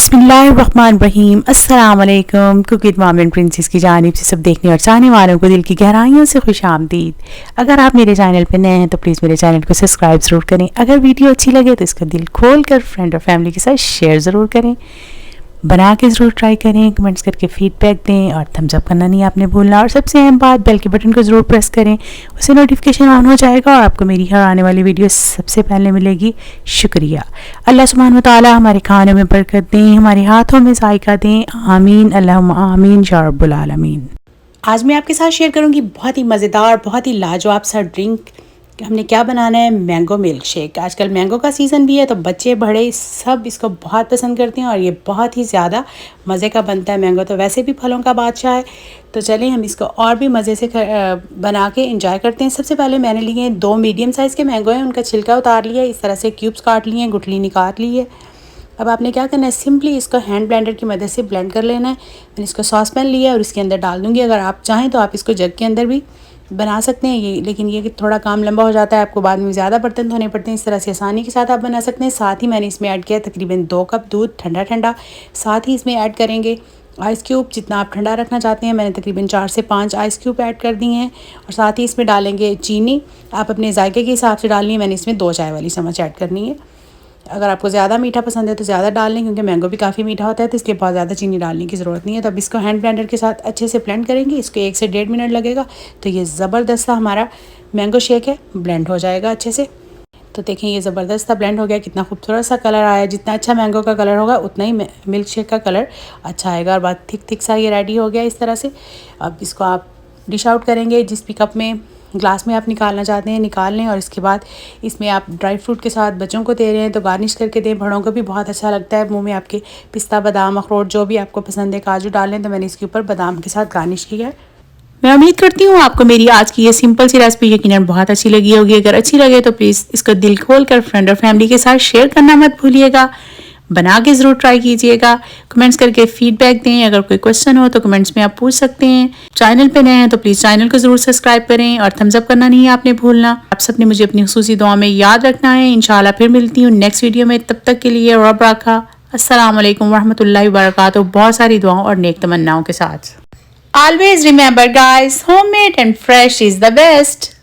बिस्मिल्लाहिर्रहमानिर्रहीम अस्सलाम वालेकुम। कुकिंग मॉम एंड प्रिंसेस की जानिब से सब देखने और चाहने वालों को दिल की गहराइयों से खुश आमदीद। अगर आप मेरे चैनल पर नए हैं तो प्लीज़ मेरे चैनल को सब्सक्राइब ज़रूर करें। अगर वीडियो अच्छी लगे तो इसका दिल खोल कर फ्रेंड और फैमिली के साथ शेयर ज़रूर करें। बना के ज़रूर ट्राई करें, कमेंट्स करके फीडबैक दें और थम्स अप करना नहीं आपने भूलना। और सबसे अहम बात, बेल के बटन को ज़रूर प्रेस करें, उससे नोटिफिकेशन ऑन हो जाएगा और आपको मेरी हर आने वाली वीडियो सबसे पहले मिलेगी। शुक्रिया। अल्लाह सुब्हानहू व तआला हमारे खानों में बरकत दें, हमारे हाथों में जायका दें। आमीन अल्लाहुम्मा आमीन या रब्बुल आलमीन। आज मैं आपके साथ शेयर करूंगी बहुत ही मज़ेदार, बहुत ही लाजवाब सा ड्रिंक। हमने क्या बनाना है, मैंगो मिल्क शेक। आजकल मैंगो का सीज़न भी है तो बच्चे बड़े सब इसको बहुत पसंद करते हैं और ये बहुत ही ज़्यादा मज़े का बनता है। मैंगो तो वैसे भी फलों का बादशाह है, तो चलें हम इसको और भी मज़े से बना के इंजॉय करते हैं। सबसे पहले मैंने लिए हैं 2 मीडियम साइज़ के मैंगो हैं, उनका छिलका उतार लिया, इस तरह से क्यूब्स काट लिए हैं, गुठली निकाल ली है। अब आपने क्या करना है, सिंपली इसको हैंड ब्लेंडर की मदद से ब्लेंड कर लेना है। मैंने इसको सॉस पैन लिया और इसके अंदर डाल दूँगी। अगर आप चाहें तो आप इसको जग के अंदर भी बना सकते हैं, ये लेकिन ये कि थोड़ा काम लंबा हो जाता है, आपको बाद में ज़्यादा बर्तन धोने पड़ते हैं। इस तरह से आसानी के साथ आप बना सकते हैं। साथ ही मैंने इसमें ऐड किया तकरीबन 2 कप दूध, ठंडा ठंडा। साथ ही इसमें ऐड करेंगे आइस क्यूब, जितना आप ठंडा रखना चाहते हैं। मैंने तकरीबन 4 से 5 आइस क्यूब ऐड कर दिए हैं। और साथ ही इसमें डालेंगे चीनी, आप अपने जायके के हिसाब से डालनी है। मैंने इसमें 2 चाय वाली चम्मच ऐड करनी है। अगर आपको ज़्यादा मीठा पसंद है तो ज़्यादा डाल लें, क्योंकि मैंगो भी काफ़ी मीठा होता है, तो इसलिए बहुत ज़्यादा चीनी डालने की ज़रूरत नहीं है। तो अब इसको हैंड ब्लेंडर के साथ अच्छे से ब्लेंड करेंगे। इसको 1 से 1.5 मिनट लगेगा, तो ये ज़बरदस्त सा हमारा मैंगो शेक है, ब्लेंड हो जाएगा अच्छे से। तो देखें ये ज़बरदस्त सा ब्लेंड हो गया, कितना खूबसूरत सा कलर आया। जितना अच्छा मैंगो का कलर होगा उतना ही मिल्क शेक का कलर अच्छा आएगा। और बहुत थिक सा ये रेडी हो गया इस तरह से। अब इसको आप डिश आउट करेंगे, जिस भी कप में ग्लास में आप निकालना चाहते हैं निकाल लें। और इसके बाद इसमें आप ड्राई फ्रूट के साथ बच्चों को दे रहे हैं तो गार्निश करके दें। बड़ों को भी बहुत अच्छा लगता है, मुंह में आपके पिस्ता, बादाम, अखरोट जो भी आपको पसंद है, काजू डाल लें। तो मैंने इसके ऊपर बादाम के साथ गार्निश किया है। मैं उम्मीद करती हूँ आपको मेरी आज की ये सिंपल सी रेसिपी यकीनन बहुत अच्छी लगी होगी। अगर अच्छी लगे तो प्लीज़ इसको दिल खोल कर फ्रेंड और फैमिली के साथ शेयर करना मत भूलिएगा। बना के ज़रूर ट्राई कीजिएगा, कमेंट्स करके फीडबैक दें। अगर कोई क्वेश्चन हो तो कमेंट्स में आप पूछ सकते हैं। चैनल पे नए हैं तो प्लीज़ चैनल को ज़रूर सब्सक्राइब करें और थम्स अप करना नहीं है आपने भूलना। आप सबने मुझे अपनी खुसूसी दुआ में याद रखना है। इंशाल्लाह फिर मिलती हूँ नेक्स्ट वीडियो में, तब तक के लिए रब रखा। अस्सलाम वालेकुम रहमतुल्लाहि व बरकातहू। बहुत सारी दुआओं और नेक तमन्नाओं के साथ। Always remember guys, homemade and fresh is the best.